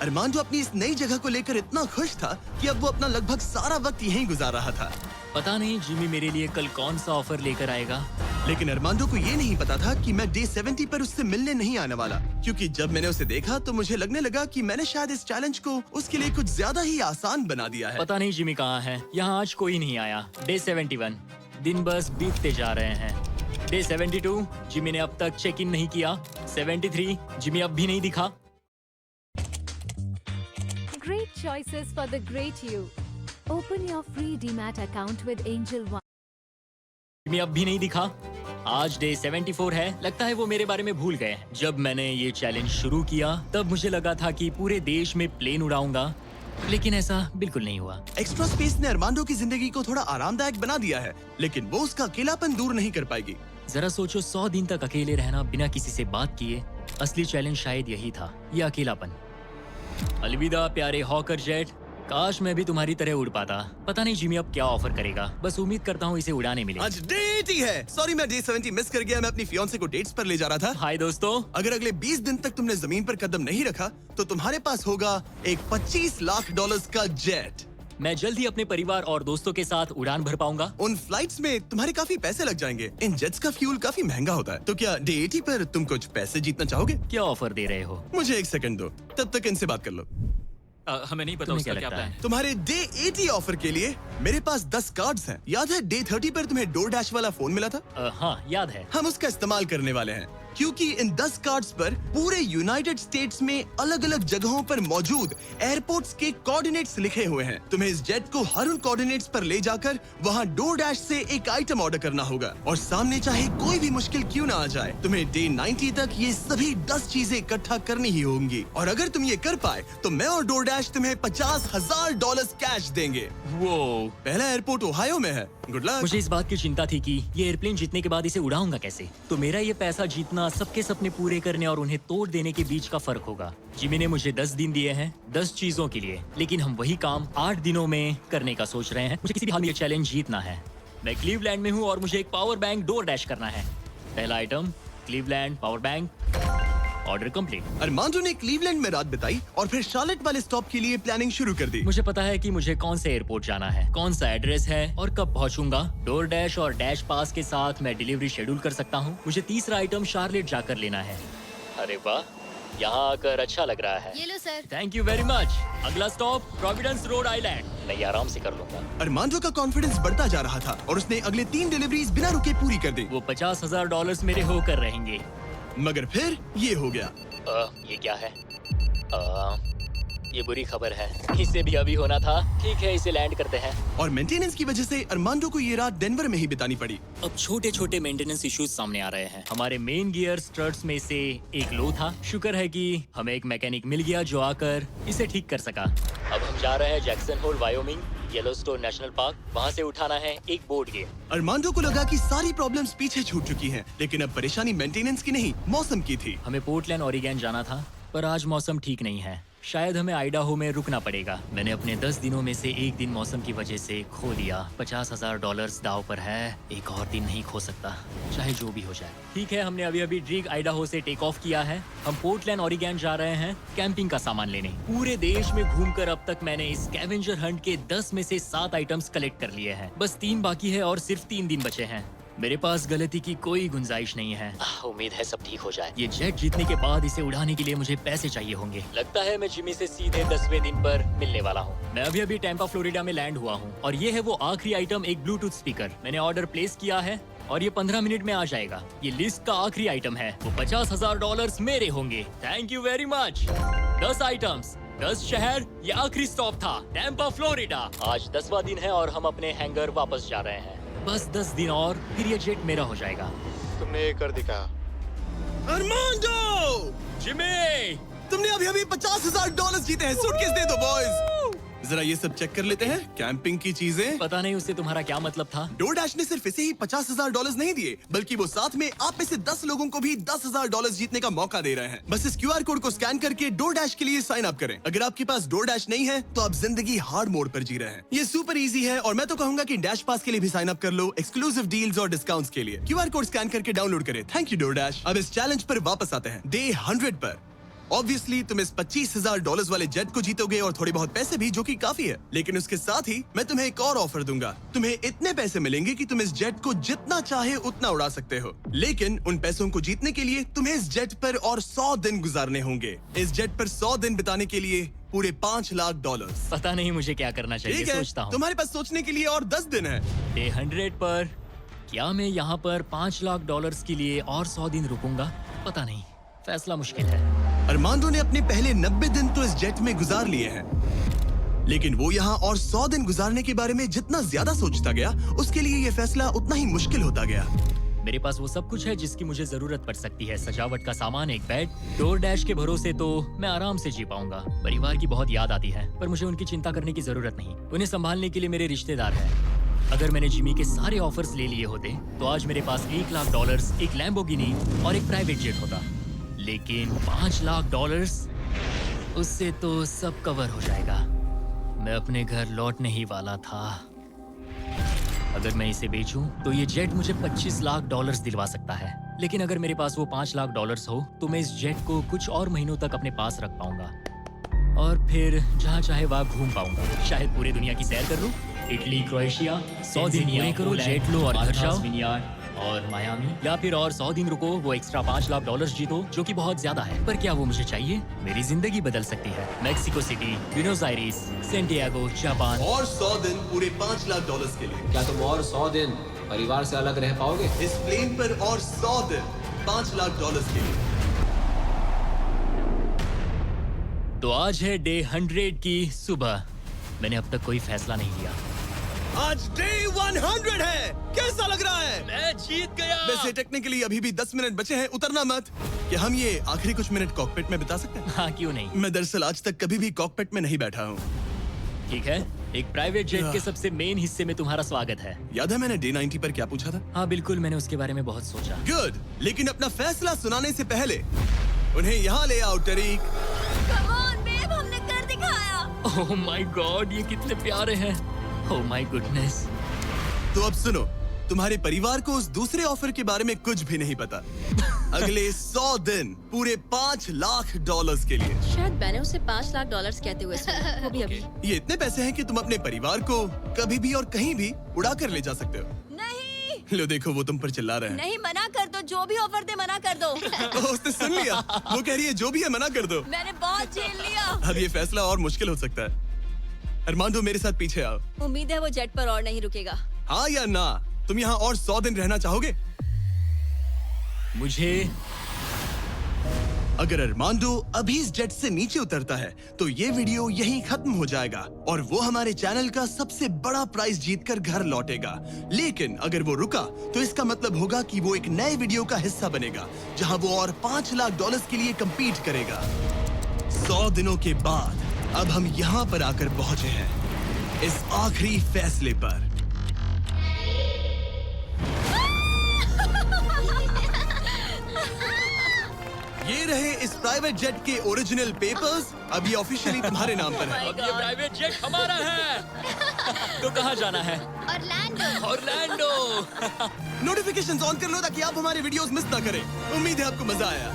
Speaker 1: अरमांडो अपनी इस नई जगह को लेकर इतना खुश था कि अब वो अपना लगभग सारा वक्त यहीं गुजार रहा था।
Speaker 2: पता नहीं जिमी मेरे लिए कल कौन सा ऑफर लेकर आएगा।
Speaker 1: लेकिन अरमांडो को ये नहीं पता था कि मैं डे 70 पर उससे मिलने नहीं आने वाला, क्योंकि जब मैंने उसे देखा तो मुझे लगने लगा कि मैंने शायद इस चैलेंज को उसके लिए कुछ ज्यादा ही आसान बना दिया है।
Speaker 2: पता नहीं जिमी कहाँ है। यहाँ आज कोई नहीं आया। डे 71 दिन बस बीतते जा रहे हैं। डे 72 जिमी ने अब तक चेक इन नहीं किया। 73 जिमी अब भी नहीं दिखा।
Speaker 8: Great choices for the great you. Open your free DMAT account with Angel One.
Speaker 2: Jimmy अब भी नहीं दिखा। आज डे 74 है। लगता है वो मेरे बारे में भूल गए। जब मैंने ये चैलेंज शुरू किया तब मुझे लगा था कि पूरे देश में प्लेन उड़ाऊंगा, लेकिन ऐसा बिल्कुल नहीं हुआ।
Speaker 1: एक्स्ट्रा स्पेस ने अरमांडो की जिंदगी को थोड़ा आरामदायक बना दिया है, लेकिन वो उसका अकेलापन दूर नहीं कर पाएगी।
Speaker 2: जरा सोचो, 100 दिन तक अकेले रहना बिना किसी से बात किए। असली चैलेंज शायद यही था, ये अकेलापन। अलविदा प्यारे हॉकर जेट, काश मैं भी तुम्हारी तरह उड़ पाता। पता नहीं जिमी अब क्या ऑफर करेगा। बस उम्मीद करता हूँ इसे उड़ाने मिले।
Speaker 1: आज डे 80 है। सॉरी मैं डे 70 मिस कर गया। मैं अपनी फियांसे को डेट्स पर ले जा रहा था।
Speaker 2: हाय दोस्तों।
Speaker 1: अगर अगले 20 दिन तक तुमने जमीन पर कदम नहीं रखा तो तुम्हारे पास होगा एक $25 लाख का जेट।
Speaker 2: मैं जल्द ही अपने परिवार और दोस्तों के साथ उड़ान भर पाऊंगा।
Speaker 1: उन फ्लाइट्स में तुम्हारे काफी पैसे लग जाएंगे। इन जेट्स का फ्यूल काफी महंगा होता है। तो क्या डे 80 पर तुम कुछ पैसे जीतना चाहोगे?
Speaker 2: क्या ऑफर दे रहे हो?
Speaker 1: मुझे 1 सेकंड दो, तब तक इनसे बात कर लो।
Speaker 4: हमें नहीं पता
Speaker 2: तुम्हें
Speaker 4: उसका
Speaker 2: क्या
Speaker 4: क्या
Speaker 2: लगता
Speaker 4: प्लान
Speaker 2: है?
Speaker 4: है।
Speaker 1: तुम्हारे डे 80 ऑफर के लिए मेरे पास 10 कार्ड्स हैं। याद है डे 30 पर तुम्हें DoorDash वाला फोन मिला था?
Speaker 2: हाँ याद है।
Speaker 1: हम उसका इस्तेमाल करने वाले हैं, क्योंकि इन 10 कार्ड्स पर पूरे यूनाइटेड स्टेट्स में अलग अलग जगहों पर मौजूद एयरपोर्ट्स के कोऑर्डिनेट्स लिखे हुए हैं। तुम्हें इस जेट को हर उन कोऑर्डिनेट्स पर ले जाकर वहां DoorDash से एक आइटम ऑर्डर करना होगा, और सामने चाहे कोई भी मुश्किल क्यों ना आ जाए, तुम्हें डे 90 तक ये सभी 10 चीजें इकट्ठा करनी ही होंगी। और अगर तुम ये कर पाए तो मैं और DoorDash तुम्हें $50,000 कैश देंगे।
Speaker 2: वो
Speaker 1: पहला एयरपोर्ट ओहायो में है। Good luck.
Speaker 2: मुझे इस बात की चिंता थी कि ये एयरप्लेन जीतने के बाद इसे उड़ाऊंगा कैसे। तो मेरा ये पैसा जीतना सबके सपने पूरे करने और उन्हें तोड़ देने के बीच का फर्क होगा। जिमी ने मुझे 10 दिन दिए हैं 10 चीजों के लिए, लेकिन हम वही काम 8 दिनों में करने का सोच रहे हैं। मुझे किसी भी हाल में ये चैलेंज जीतना है। मैं क्लीवलैंड में हूँ और मुझे एक पावर बैंक DoorDash करना है। पहला item Cleveland power bank. Order complete.
Speaker 1: Armando ने क्लीवलैंड में रात बिताई और फिर शार्लेट वाले स्टॉप के लिए प्लानिंग शुरू कर दी।
Speaker 2: मुझे पता है कि मुझे कौन से एयरपोर्ट जाना है, कौन सा एड्रेस है और कब पहुंचूंगा। DoorDash और डैश पास के साथ मैं डिलीवरी शेड्यूल कर सकता हूं। मुझे तीसरा आइटम शार्लेट जाकर लेना है। अरे वाह, यहाँ आकर अच्छा लग रहा है।
Speaker 8: ये लो sir.
Speaker 2: Thank you very much. अगला स्टॉप प्रोविडेंस रोड आइलैंड। मैं ये आराम से कर लूंगा।
Speaker 1: अरमांडो का कॉन्फिडेंस बढ़ता जा रहा था और उसने अगले 3 डिलीवरीज बिना रुके पूरी कर दी।
Speaker 2: वो $50,000 मेरे होकर रहेंगे।
Speaker 1: मगर फिर ये हो गया।
Speaker 2: ये क्या है? ये बुरी खबर है। इसे भी अभी होना था। ठीक है, इसे लैंड करते हैं।
Speaker 1: और मेंटेनेंस की वजह से अरमांडो को ये रात डेनवर में ही बितानी पड़ी।
Speaker 2: अब छोटे छोटे मेंटेनेंस इश्यूज सामने आ रहे हैं। हमारे मेन गियर स्ट्रट्स में से एक लो था। शुक्र है कि हमें एक मैकेनिक मिल गया जो आकर इसे ठीक कर सका। अब हम जा रहे हैं Jackson Hole Wyoming, Yellowstone national park. वहाँ से उठाना है एक बोर्ड गेम।
Speaker 1: अरमांडो को लगा कि सारी प्रॉब्लम्स पीछे छूट चुकी हैं, लेकिन अब परेशानी मेंटेनेंस की नहीं, मौसम की थी।
Speaker 2: हमें पोर्टलैंड ओरिगन जाना था, पर आज मौसम ठीक नहीं है। शायद हमें आइडाहो में रुकना पड़ेगा। मैंने अपने 10 दिनों में से एक दिन मौसम की वजह से खो दिया। $50,000 दाव पर है। एक और दिन नहीं खो सकता, चाहे जो भी हो जाए। ठीक है, हमने अभी अभी ड्रीग आइडाहो से टेक ऑफ किया है। हम पोर्टलैंड ओरिगन जा रहे हैं कैंपिंग का सामान लेने। पूरे देश में घूमकर अब तक मैंने इस स्कैवेंजर हंट के 10 में से 7 आइटम्स कलेक्ट कर लिए हैं। बस 3 बाकी है और सिर्फ 3 दिन बचे हैं। मेरे पास गलती की कोई गुंजाइश नहीं है। उम्मीद है सब ठीक हो जाए। ये जेट जीतने के बाद इसे उड़ाने के लिए मुझे पैसे चाहिए होंगे। लगता है मैं जिमी से सीधे 10वें दिन पर मिलने वाला हूँ। मैं अभी अभी टैंपा फ्लोरिडा में लैंड हुआ हूँ और ये है वो आखिरी आइटम, एक ब्लूटूथ स्पीकर। मैंने ऑर्डर प्लेस किया है और ये 15 मिनट में आ जाएगा। ये लिस्ट का आखिरी आइटम है। वो $50,000 मेरे होंगे। Thank you very much. 10 items, 10 शहर, ये आखिरी स्टॉप था टैंपा फ्लोरिडा। आज 10वां दिन है और हम अपने हैंगर वापस जा रहे हैं। बस 10 दिन और फिर ये जेट मेरा हो जाएगा।
Speaker 9: तुमने ये कर दिखा।
Speaker 1: अरमांडो!
Speaker 2: जिमी!
Speaker 1: तुमने अभी अभी $50,000 जीते हैं। सूटकेस दे दो बॉयज। जरा ये सब चेक कर लेते हैं, कैंपिंग की चीजें।
Speaker 2: पता नहीं उससे तुम्हारा क्या मतलब था।
Speaker 1: डोरडैश ने सिर्फ इसे ही $50,000 नहीं दिए, बल्कि वो साथ में आप में से 10 लोगों को भी $10,000 जीतने का मौका दे रहे हैं। बस इस QR कोड को स्कैन करके डोरडैश के लिए साइन अप करें। अगर आपके पास डोरडैश नहीं है तो आप जिंदगी हार्ड मोड पर जी रहे हैं। ये सुपर इजी है और मैं तो कहूंगा कि डैश पास के लिए भी साइन अप कर लो, एक्सक्लूसिव डील्स और डिस्काउंट्स के लिए। QR कोड स्कैन करके डाउनलोड करें। Thank you DoorDash. अब इस चैलेंज पर वापस आते हैं, डे 100 पर। ऑब्वियसली तुम इस $25,000 वाले जेट को जीतोगे और थोड़े बहुत पैसे भी, जो कि काफी है। लेकिन उसके साथ ही मैं तुम्हें एक और ऑफर दूंगा। तुम्हें इतने पैसे मिलेंगे कि तुम इस जेट को जितना चाहे उतना उड़ा सकते हो। लेकिन उन पैसों को जीतने के लिए तुम्हें इस जेट पर और 100 दिन गुजारने होंगे। इस जेट पर 100 दिन बिताने के लिए पूरे $5,00,000।
Speaker 2: पता नहीं मुझे क्या करना चाहिए,
Speaker 1: ठीक है,
Speaker 2: सोचता हूँ।
Speaker 1: तुम्हारे पास सोचने के लिए और 10 दिन है।
Speaker 2: डे 100 पर क्या मैं यहाँ पर $5,00,000 के लिए और 100 दिन रुकूंगा? पता नहीं, फैसला मुश्किल है।
Speaker 1: अरमांडो ने अपने पहले 90 दिन तो इस जेट में गुजार लिए हैं, लेकिन वो यहाँ और 100 दिन गुजारने के बारे में जितना ज्यादा सोचता गया, उसके लिए ये फैसला उतना ही मुश्किल होता गया।
Speaker 2: मेरे पास वो सब कुछ है जिसकी मुझे जरूरत पड़ सकती है। सजावट का सामान, एक बेड। डोरडैश के भरोसे तो मैं आराम से जी पाऊंगा। परिवार की बहुत याद आती है, पर मुझे उनकी चिंता करने की जरूरत नहीं। उन्हें संभालने के लिए मेरे रिश्तेदार हैं। अगर मैंने जिमी के सारे ऑफर्स ले लिए होते तो आज मेरे पास $1,00,000, एक लैम्बोर्गिनी और एक प्राइवेट जेट होता। लेकिन $5,00,000, उससे तो सब कवर हो जाएगा। मैं अपने घर लौटने ही वाला था। अगर मैं इसे बेचूं तो ये जेट मुझे $25,00,000 दिलवा सकता है। लेकिन अगर मेरे पास वो $5,00,000 हो तो मैं इस जेट को कुछ और महीनों तक अपने पास रख पाऊंगा और फिर जहाँ चाहे वहाँ घूम पाऊंगा। शायद पूरी दुनिया की सैर कर लूं। इटली, क्रोएशिया, 100 दिन पूरे करो, जेट लो और घर जाओ। और मायामी, या फिर और 100 दिन रुको, वो एक्स्ट्रा $5,00,000 जीतो, जो कि बहुत ज्यादा है। पर क्या वो मुझे चाहिए? मेरी जिंदगी बदल सकती है। Mexico city, Buenos iris, Santiago, Japan.
Speaker 1: और 100 दिन पूरे $5,00,000 के लिए।
Speaker 3: क्या तुम और 100 दिन परिवार से अलग रह पाओगे?
Speaker 1: इस प्लेन पर और 100 दिन $5,00,000 के लिए।
Speaker 2: तो आज है डे 100 की सुबह। मैंने अब तक कोई फैसला नहीं लिया।
Speaker 1: आज डे 100 है। कैसा लग रहा है?
Speaker 2: मैं जीत गया।
Speaker 1: वैसे टेक्निकली अभी भी 10 मिनट बचे हैं, उतरना मत। क्या हम ये आखिरी कुछ मिनट कॉकपिट में बिता सकते हैं?
Speaker 2: हाँ, क्यों नहीं।
Speaker 1: मैं दरअसल आज तक कभी भी कॉकपिट में नहीं बैठा हूँ।
Speaker 2: ठीक है, एक प्राइवेट जेट के सबसे मेन हिस्से में तुम्हारा स्वागत है।
Speaker 1: याद है मैंने डे 90 पर क्या पूछा था?
Speaker 2: हाँ बिल्कुल, मैंने उसके बारे में बहुत सोचा।
Speaker 1: गुड, लेकिन अपना फैसला सुनाने से पहले उन्हें यहाँ ले आओ टरीक।
Speaker 7: Come on, babe, हमने कर दिखाया।
Speaker 2: ओह माय गॉड, ये कितने प्यारे हैं। Oh my goodness.
Speaker 1: तो अब सुनो, तुम्हारे परिवार को उस दूसरे ऑफर के बारे में कुछ भी नहीं पता। अगले 100 दिन पूरे $5,00,000 के लिए।
Speaker 7: शायद मैंने उसे $5,00,000 कहते हुए सुना, वो भी अभी।
Speaker 1: ये इतने पैसे हैं कि तुम अपने परिवार को कभी भी और कहीं भी उड़ा कर ले जा सकते हो।
Speaker 7: नहीं
Speaker 1: लो देखो, वो तुम पर चिल्ला रहे हैं।
Speaker 7: नहीं, मना कर दो। जो भी ऑफर दे मना कर दो।
Speaker 1: ओह, उसने सुन लिया। वो कह रही है जो भी है मना कर दो।
Speaker 7: मैंने बहुत झेल लिया।
Speaker 1: अब ये फैसला और मुश्किल हो सकता है। अरमांडो, मेरे साथ पीछे आओ।
Speaker 7: उम्मीद है वो जेट पर और नहीं रुकेगा।
Speaker 1: हाँ या ना? तुम यहाँ और 100 दिन रहना चाहोगे?
Speaker 2: मुझे
Speaker 1: अगर अरमांडो अभी इस जेट से नीचे उतरता है तो ये वीडियो यहीं खत्म हो जाएगा और वो हमारे चैनल का सबसे बड़ा प्राइज जीतकर घर लौटेगा। लेकिन अगर वो रुका तो इसका मतलब होगा कि वो एक नए वीडियो का हिस्सा बनेगा जहां वो और $5,00,000 के लिए compete करेगा। 100 दिनों के बाद अब हम यहाँ पर आकर पहुंचे हैं, इस आखिरी फैसले पर। ये रहे इस प्राइवेट जेट के ओरिजिनल पेपर्स। अब ये ऑफिशियली तुम्हारे नाम पर है।
Speaker 2: अब ये प्राइवेट जेट हमारा है। तो कहाँ जाना है? ऑरलैंडो।
Speaker 1: नोटिफिकेशंस ऑन कर लो ताकि आप हमारे वीडियोस मिस ना करें। उम्मीद है आपको मजा आया।